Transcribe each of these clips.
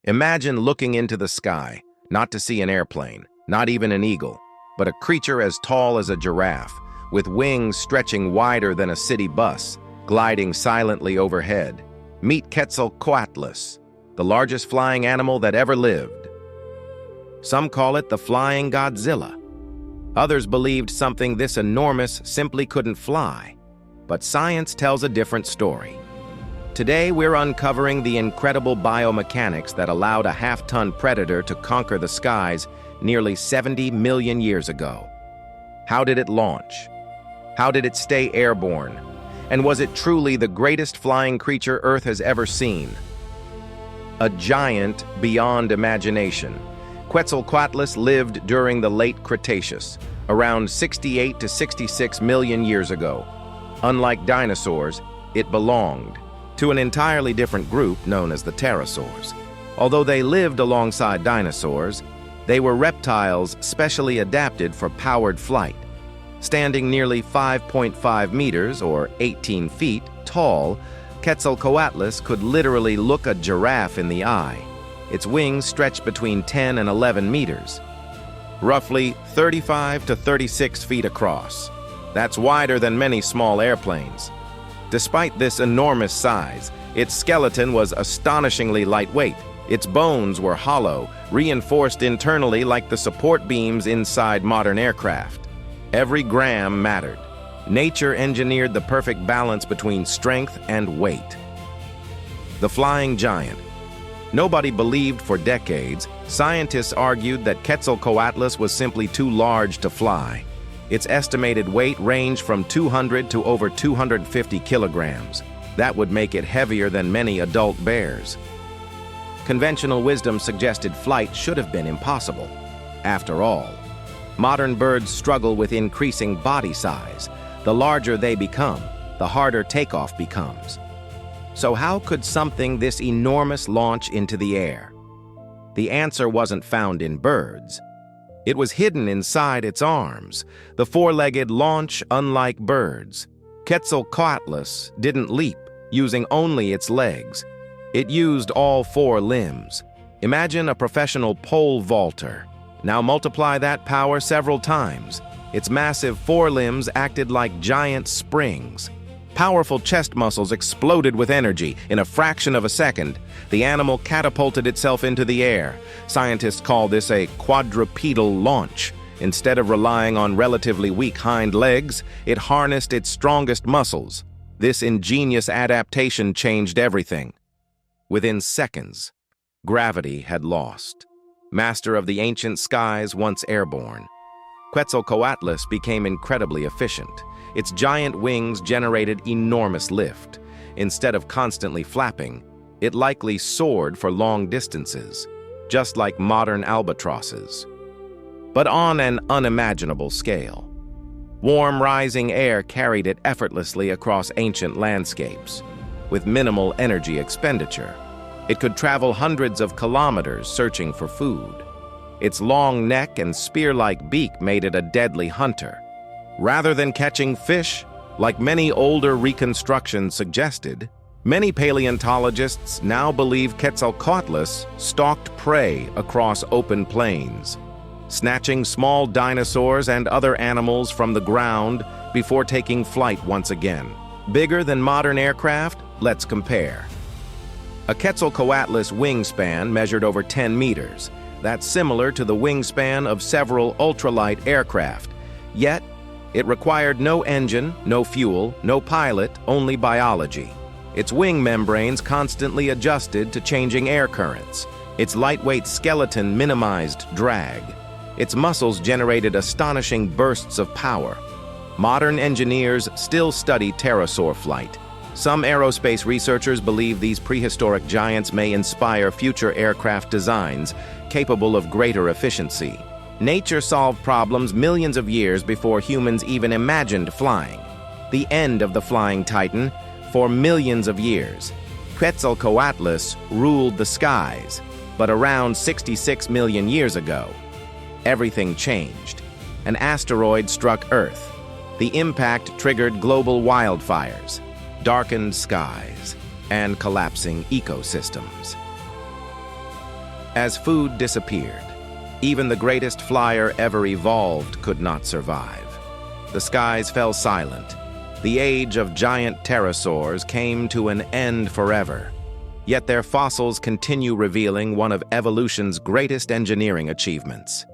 Imagine looking into the sky, not to see an airplane, not even an eagle, but a creature as tall as a giraffe, with wings stretching wider than a city bus, gliding silently overhead. Meet Quetzalcoatlus, the largest flying animal that ever lived. Some call it the flying Godzilla. Others believed something this enormous simply couldn't fly. But science tells a different story. Today, we're uncovering the incredible biomechanics that allowed a half-ton predator to conquer the skies nearly 70 million years ago. How did it launch? How did it stay airborne? And was it truly the greatest flying creature Earth has ever seen? A giant beyond imagination, Quetzalcoatlus lived during the Late Cretaceous, around 68 to 66 million years ago. Unlike dinosaurs, it belonged to an entirely different group known as the pterosaurs. Although they lived alongside dinosaurs, they were reptiles specially adapted for powered flight. Standing nearly 5.5 meters, or 18 feet, tall, Quetzalcoatlus could literally look a giraffe in the eye. Its wings stretched between 10 and 11 meters, roughly 35 to 36 feet across. That's wider than many small airplanes. Despite this enormous size, its skeleton was astonishingly lightweight. Its bones were hollow, reinforced internally like the support beams inside modern aircraft. Every gram mattered. Nature engineered the perfect balance between strength and weight. The flying giant. Nobody believed for decades. Scientists argued that Quetzalcoatlus was simply too large to fly. Its estimated weight ranged from 200 to over 250 kilograms. That would make it heavier than many adult bears. Conventional wisdom suggested flight should have been impossible. After all, modern birds struggle with increasing body size. The larger they become, the harder takeoff becomes. So how could something this enormous launch into the air? The answer wasn't found in birds. It was hidden inside its arms. The four-legged launch unlike birds. Quetzalcoatlus didn't leap, using only its legs. It used all four limbs. Imagine a professional pole vaulter. Now multiply that power several times. Its massive forelimbs acted like giant springs. Powerful chest muscles exploded with energy. In a fraction of a second, the animal catapulted itself into the air. Scientists call this a quadrupedal launch. Instead of relying on relatively weak hind legs, it harnessed its strongest muscles. This ingenious adaptation changed everything. Within seconds, gravity had lost. Master of the ancient skies once airborne, Quetzalcoatlus became incredibly efficient. Its giant wings generated enormous lift. Instead of constantly flapping, it likely soared for long distances, just like modern albatrosses. But on an unimaginable scale. Warm, rising air carried it effortlessly across ancient landscapes, with minimal energy expenditure. It could travel hundreds of kilometers searching for food. Its long neck and spear-like beak made it a deadly hunter. Rather than catching fish, like many older reconstructions suggested, many paleontologists now believe Quetzalcoatlus stalked prey across open plains, snatching small dinosaurs and other animals from the ground before taking flight once again. Bigger than modern aircraft? Let's compare. A Quetzalcoatlus wingspan measured over 10 meters. That's similar to the wingspan of several ultralight aircraft. Yet, it required no engine, no fuel, no pilot, only biology. Its wing membranes constantly adjusted to changing air currents. Its lightweight skeleton minimized drag. Its muscles generated astonishing bursts of power. Modern engineers still study pterosaur flight. Some aerospace researchers believe these prehistoric giants may inspire future aircraft designs capable of greater efficiency. Nature solved problems millions of years before humans even imagined flying. The end of the flying titan. For millions of years, Quetzalcoatlus ruled the skies. But around 66 million years ago, everything changed. An asteroid struck Earth. The impact triggered global wildfires, darkened skies, and collapsing ecosystems. as food disappeared. Even the greatest flyer ever evolved could not survive. The skies fell silent. The age of giant pterosaurs came to an end forever. Yet their fossils continue revealing one of evolution's greatest engineering achievements.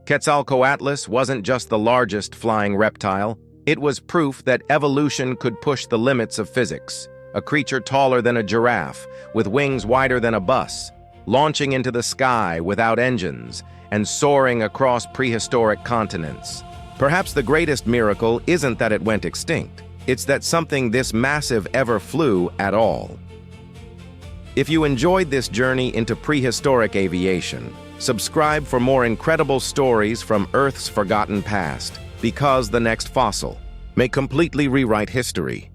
Quetzalcoatlus wasn't just the largest flying reptile, it was proof that evolution could push the limits of physics. A creature taller than a giraffe, with wings wider than a bus, launching into the sky without engines, and soaring across prehistoric continents. Perhaps the greatest miracle isn't that it went extinct, it's that something this massive ever flew at all. If you enjoyed this journey into prehistoric aviation, subscribe for more incredible stories from Earth's forgotten past, because the next fossil may completely rewrite history.